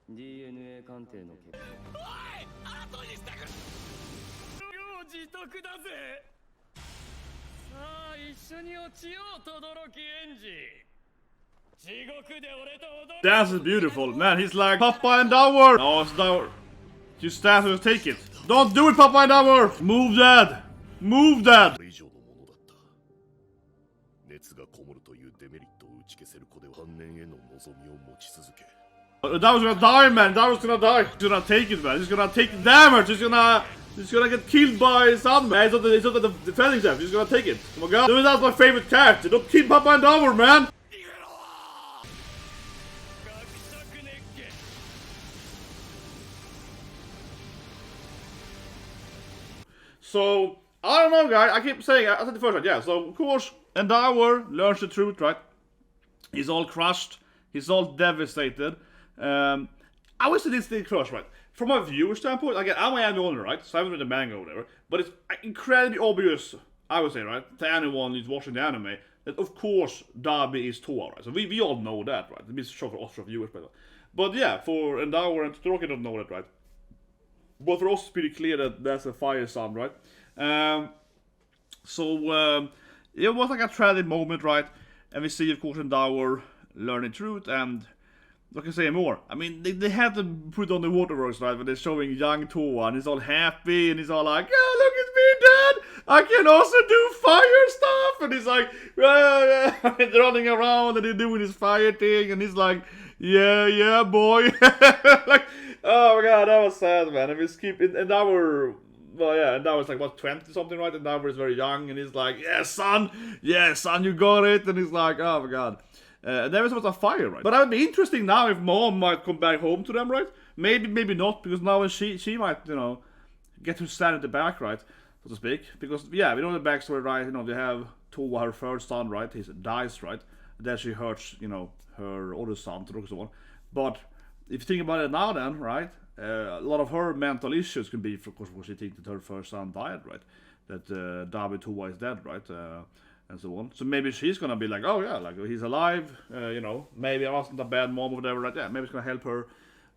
DNA 鑑定の結果。おい、争いにしたく。両自得だぜ。さあ、一緒に落ちよう、轟エンジ。地獄で俺と踊る。Dance is beautiful, man. He's like Papa Endeavour. No, it's Endeavour. You stand and take it. Don't do it, Papa Endeavour. Move that. Move that. Endeavor's gonna die, man. Endeavor's gonna die. He's gonna take it, man. He's gonna take the damage. He's gonna get killed by his son, man. It's not the defending himself. He's gonna take it. Oh my god. Dude, that's my favorite character. Don't kill Papa Endeavour, man. So, I don't know, guys. I keep saying, I said the first one, yeah. So, of course, Endeavour learns the truth, right? He's all crushed. He's all devastated. I would say this thing crushed, right? From a viewer standpoint, again, I'm an anime owner, right? So I haven't read the manga or whatever. But it's incredibly obvious, I would say, right? To anyone who's watching the anime, that of course, Dabi is Toya, right? So we all know that, right? It means shock for us, for viewers, but yeah, for Endeavour and Todoroki don't know that, right? But for us, it's pretty clear that that's a fire son, right? It was like a tragic moment, right? And we see, of course, Endeavour learning truth, and what can I say more? I mean, they had to put on the waterworks, right? When they're showing young Toya, and he's all happy, and he's all like, "Yeah, look at me, Dad! I can also do fire stuff!" And he's like, running around, and he's doing his fire thing, and he's like, "Yeah, boy!" Like, oh my god, that was sad, man. And we skip it, and Endeavour, well, yeah, Endeavour's like, what, 20 something, right? Endeavour is very young, and he's like, yeah, son, you got it. And he's like, oh my god. And then it was a fire, right? But that would be interesting now if Mom might come back home to them, right? Maybe not, because now she might, you know, get to stand at the back, right? So to speak. Because, yeah, we know the backstory, right? You know, they have Toya, her first son, right? He dies, right? And then she hurts, you know, her other son, Todoroki, so on. But if you think about it now, then, right? A lot of her mental issues can be, of course, she thinks that her first son died, right? That Dabi Toya is dead, right? And so on. So maybe she's gonna be like, oh yeah, like he's alive, you know, maybe I wasn't a bad mom or whatever, right? Yeah, maybe it's gonna help her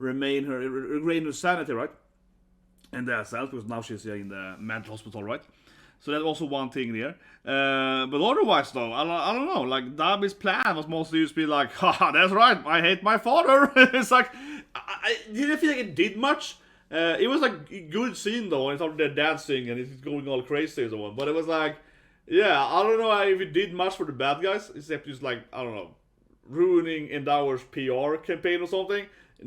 regain her sanity, right? And that sense, because now she's in the mental hospital, right? So that's also one thing there. But otherwise, though, I don't know. Like, Dabi's plan was mostly just be like, haha, that's right, I hate my father. It's like, I didn't feel like it did much. It was like a good scene, though, and it's all they're dancing and it's going all crazy and so on. But it was like, yeah, I don't know if it did much for the bad guys, except just like, I don't know, ruining Endeavor's PR campaign or something.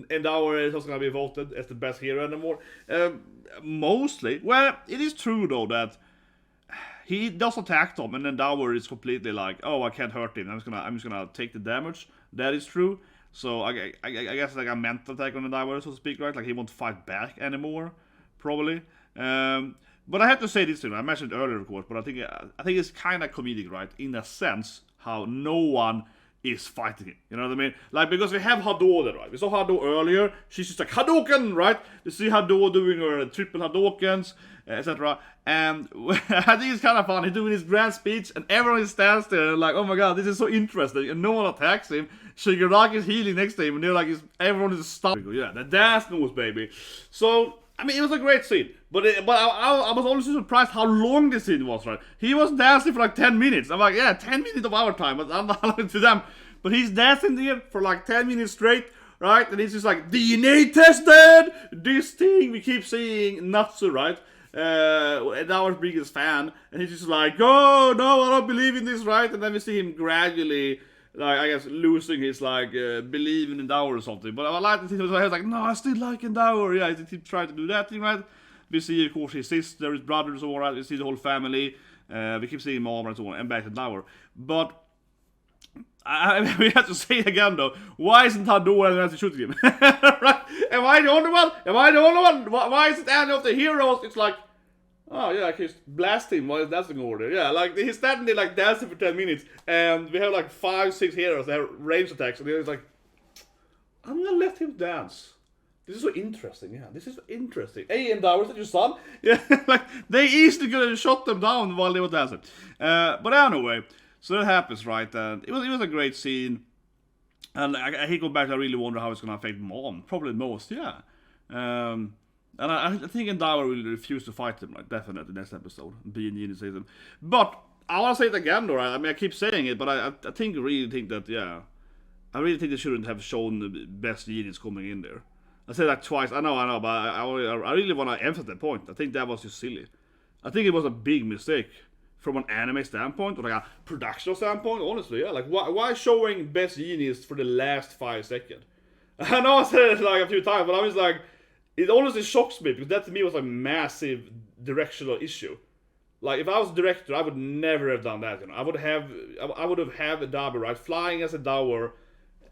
Endeavour is also going to be voted as the best hero anymore. Mostly. Well, it is true, though, that he does attack them, and Endeavour is completely like, oh, I can't hurt him. I'm just gonna take the damage. That is true. So I guess it's like a mental attack on Endeavour, so to speak, right? Like he won't fight back anymore, probably. But I have to say this to him. I mentioned it earlier, of course, but I think it's kind of comedic, right? In a sense, how no one is fighting him. You know what I mean? Like, because we have Hado there, right? We saw Hado earlier. She's just like, Hadouken, right? You see Hado doing her triple Hadoukens, etc. And I think it's kind of fun. He's doing his grand speech, and everyone stands there and like, oh my god, this is so interesting. And no one attacks him. Shigaraki is healing next to him, and they're like, everyone is stunned. Yeah, the dance moves, baby. So, I mean, it was a great scene. But I was honestly surprised how long this scene was, right? He was dancing for like 10 minutes. I'm like, yeah, 10 minutes of our time, but I'm not allowed to them. But he's dancing there for like 10 minutes straight, right? And he's just like, DNA tested! This thing we keep seeing Natsu, right? And our biggest fan. And he's just like, oh, no, I don't believe in this, right? And then we see him gradually, like, I guess, losing his, like, belief in Endeavour or something. But I like to see him, I was like, no, I still like Endeavour. Yeah, he tried to do that thing, right? We see, of course, his sister, his brothers, all right. We see the whole family. We keep seeing Mom and so on, and back to Endeavour. But we have to say it again, though. Why isn't Hado and Nancy shooting him? Right? Am I the only one? Why is it any of the heroes? It's like, oh yeah, I can just blast him while he's dancing over there. Yeah, like he's standing there like dancing for 10 minutes, and we have like 5-6 heroes that have range attacks, and he's like, I'm gonna let him dance. This is so interesting, yeah. This is interesting. Hey, Endeavour, is that your son? Yeah, like, they easily could have shot them down while they were dancing. But anyway, so that happens, right? And it was a great scene. And I hate going back to I really wonder how it's gonna affect Mom. Probably most, yeah. And I think Endeavour will refuse to fight him, like, definitely next episode. Being Genie says him. But I wanna say it again though, right? I mean I keep saying it, but I really think that, yeah. I really think they shouldn't have shown the best Genies coming in there. I said that twice, I know, but I really wanna emphasize that point. I think that was just silly. I think it was a big mistake. From an anime standpoint, or like a production standpoint, honestly, yeah. Like, why showing best genius for the last 5 seconds? I know I said it like a few times, but I was like, it honestly shocks me, because that to me was a massive directional issue. Like, if I was a director, I would never have done that, you know. I would have had Dabi, right, flying as Endeavour.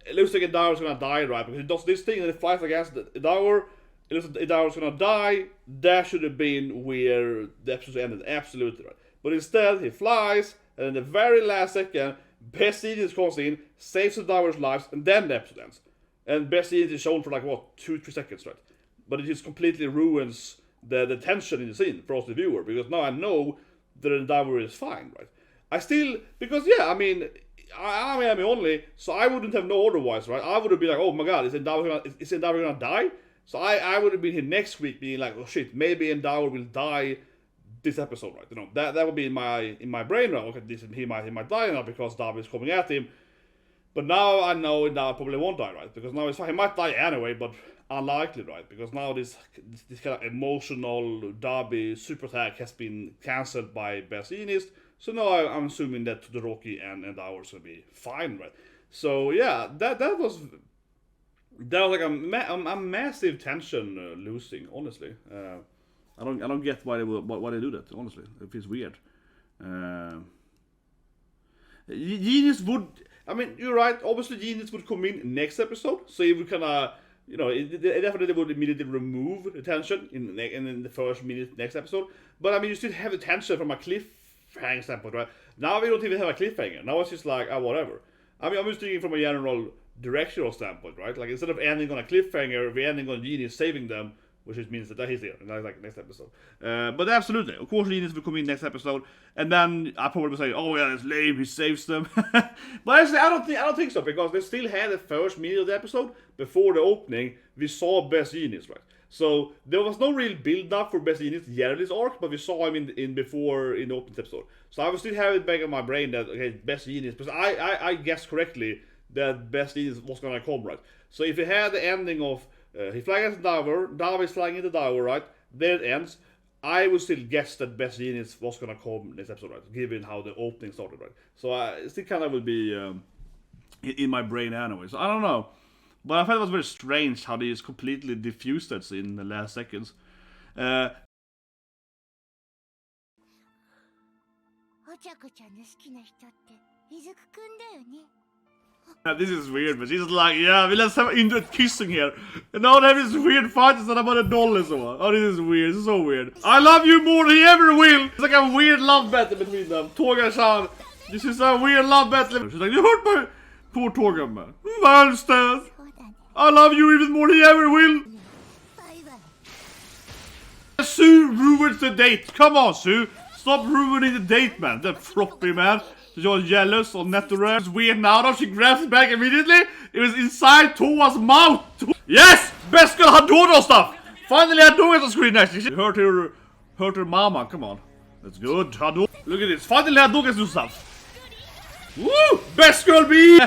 It looks like Endeavour's gonna die, right, because it does this thing, and it flies against Endeavour. It looks like Endeavour's gonna die. That should have been where the episode ended, absolutely, right. But instead, he flies, and in the very last second, Best Genius comes in, saves the Endeavour's lives, and then the episode ends. And Best Genius is shown for like, what, 2-3 seconds, right? But it just completely ruins the tension in the scene for us, the viewer, because now I know that Endeavour is fine, right? I still, because yeah, I mean, I'm only, so I wouldn't have known otherwise, right? I would have been like, oh my god, is Endeavour gonna die? So I would have been here next week being like, oh shit, maybe Endeavour will die this episode, right? You know, that would be in my brain, right? Okay, he might die now because Dabi is coming at him. But now I know Endeavour probably won't die, right? Because now he might die anyway, but unlikely, right? Because now this kind of emotional Dabi super attack has been cancelled by Best Genius. So now I'm assuming that Todoroki and Endeavour will be fine, right? So yeah, that was like a massive tension losing, honestly. I don't get why they do that, honestly. It feels weird. Genius would, I mean, you're right, obviously Genius would come in next episode, so it would kinda, you know, it definitely would immediately remove the tension in the first minute next episode. But I mean, you still have the tension from a cliffhanger standpoint, right? Now we don't even have a cliffhanger. Now it's just like, whatever. I mean, I'm just thinking from a general directional standpoint, right? Like, instead of ending on a cliffhanger, we're ending on Genius saving them, which just means that he's there, and that's like next episode. But absolutely, of course, Genius will come in next episode, and then I probably say, "Oh yeah, it's lame. He saves them." But actually, I don't think so, because they still had the first minute of the episode before the opening. We saw Best Genius, right? So there was no real build up for Best Genius yet in this arc, but we saw him in the opening episode. So I will still have it back in my brain that, okay, Best Genius, because I guessed correctly that Best Genius was gonna come, right? So if you had the ending of he flies into Endeavour, Dabi is flying into Endeavour, right? There it ends. I would still guess that Best Genius was gonna come this episode, right? Given how the opening started, right? So it still kind of would be in my brain anyway. So I don't know. But I thought it was very strange how they just completely diffused that scene in the last seconds. This is weird, but she's like, yeah, let's have into kissing here. And now they have this weird fight instead about a doll or so. Oh, this is weird, this is so weird. I love you more than he ever will. It's like a weird love battle between them. Toga-san, this is a weird love battle. She's like, you hurt my poor Toga, man. I understand. I love you even more than he ever will. Sue ruins the date. Come on, Sue. Stop ruining the date, man. That floppy, man. You're jealous on Network. It's weird now though. She grabs it back immediately. It was inside Toa's mouth. Yes! Best girl Hadoro stuff! Finally Hadoro on screen next. She hurt her mama. Come on. That's good. Hadoro. Look at this. Finally Hadoro do stuff. Woo! Best girl B!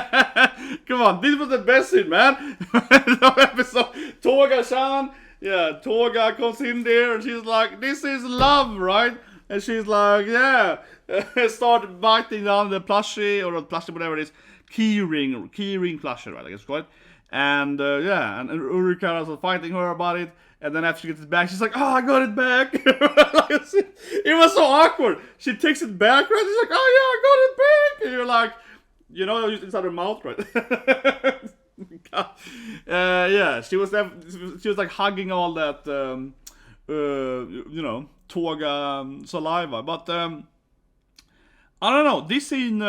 Come on. This was the best scene, man. Episode. Toga-san. Yeah, Toga comes in there and she's like, this is love, right? And she's like, yeah. Start biting down the plushie, or not plushie, whatever it is. Keyring plushie, right? I guess it's called. And yeah, and Urakara was fighting her about it. And then after she gets it back, she's like, oh, I got it back. It was so awkward. She takes it back, right? She's like, oh yeah, I got it back. And you're like, you know, inside her mouth, right? Yeah, she was like hugging all that, you know, Toga saliva. But I don't know. This scene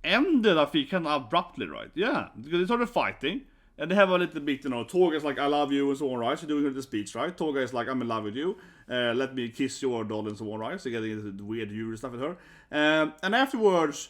ended, I think, kind of abruptly, right? Yeah, because they started fighting, and they have a little bit, you know, Toga's like, I love you, and so on, right? So doing the speech, right? Toga is like, I'm in love with you. Let me kiss your doll, and so on, right? So getting into the weird Yuri stuff with her. And afterwards,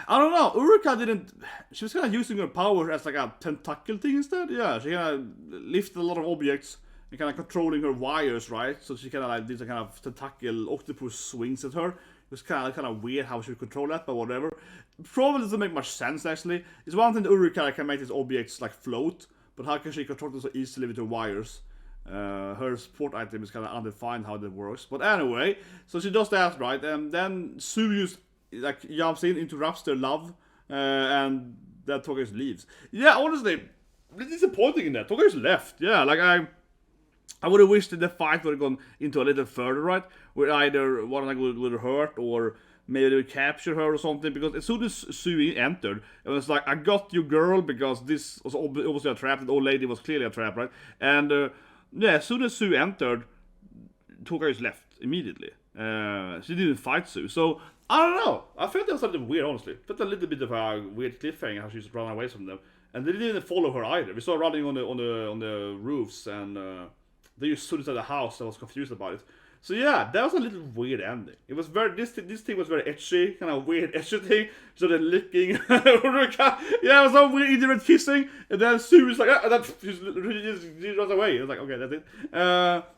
I don't know. Urakara didn't. She was kind of using her power as like a tentacle thing instead. Yeah, she kind of lifted a lot of objects and kind of controlling her wires, right? So she kind of like did a kind of tentacle octopus swings at her. It was kind of weird how she would control that, but whatever. Probably doesn't make much sense actually. It's one thing that Urakara can make these objects like float, but how can she control them so easily with her wires? Her support item is kind of undefined how that works. But anyway, so she does that, right? And then Suryu's like jumps in, interrupts their love, and then Toga just leaves. Yeah, honestly, it's disappointing in that. Toga just left. Yeah, like I would have wished that the fight would have gone into a little further, right? Where either one like would hurt or maybe they would capture her or something. Because as soon as Sui entered, it was like, I got you, girl, because this was obviously a trap. The old lady was clearly a trap, right? And yeah, as soon as Sui entered, Toga just left immediately. She didn't fight Sue, so I don't know. I felt that was a little weird, honestly. Felt a little bit of a weird cliffhanger how she just ran away from them, and they didn't follow her either. We saw her running on the roofs, and they just stood inside the house. I was confused about it. So yeah, that was a little weird ending. It was very this thing was very etchy, kind of weird etchy thing. So they're licking, yeah, it was so weird, intimate kissing, and then Sue was like, and then she runs away. I was like, okay, that's it.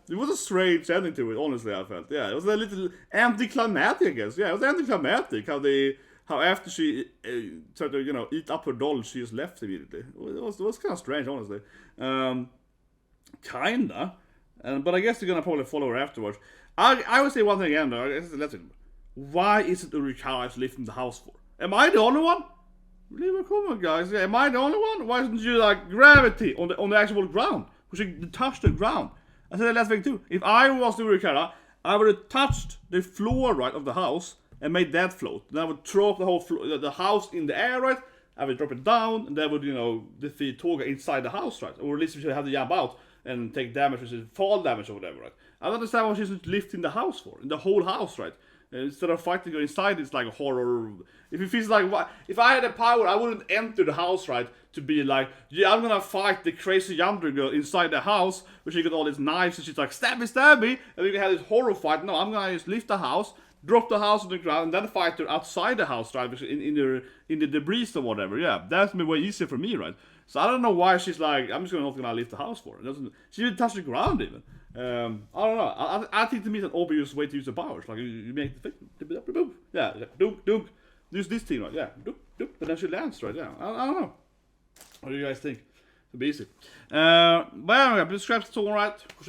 It was a strange ending to it, honestly. I felt, yeah, it was a little anticlimactic, I guess. Yeah, it was anticlimactic how after she tried to eat up her doll, she just left immediately. It was kind of strange, honestly. Kinda. But I guess they're gonna probably follow her afterwards. I would say one thing again though. Why isn't Urakara lifting the house for? Am I the only one? Leave a comment, guys. Yeah, am I the only one? Why isn't you like gravity on the actual ground? Because you touched the ground. I said the last thing too. If I was the Urakara, I would have touched the floor right of the house and made that float. Then I would throw up the whole the house in the air, right? I would drop it down, and that would defeat Toga inside the house, right? Or at least we should have to jump out and take damage, which is fall damage or whatever, right? I don't understand what she's lifting the house for, in the whole house, right? Instead of fighting her inside, it's like a horror. If it feels like, if I had the power, I wouldn't enter the house, right? To be like, yeah, I'm gonna fight the crazy yandere girl inside the house, where she got all these knives and she's like, stab me, and we can have this horror fight. No, I'm gonna just lift the house, drop the house on the ground, and then fight her outside the house, right? In the debris or whatever. Yeah, that's way easier for me, right? So I don't know why she's like, I'm just not gonna lift the house for her. She didn't touch the ground even. I don't know. I think to me it's an obvious way to use the powers. Like you make the thing, yeah, dunk. Use this thing, right? Yeah, dunk, but then she lands, right? Yeah, I don't know. What do you guys think? It's easy. But anyway, subscribe to all right.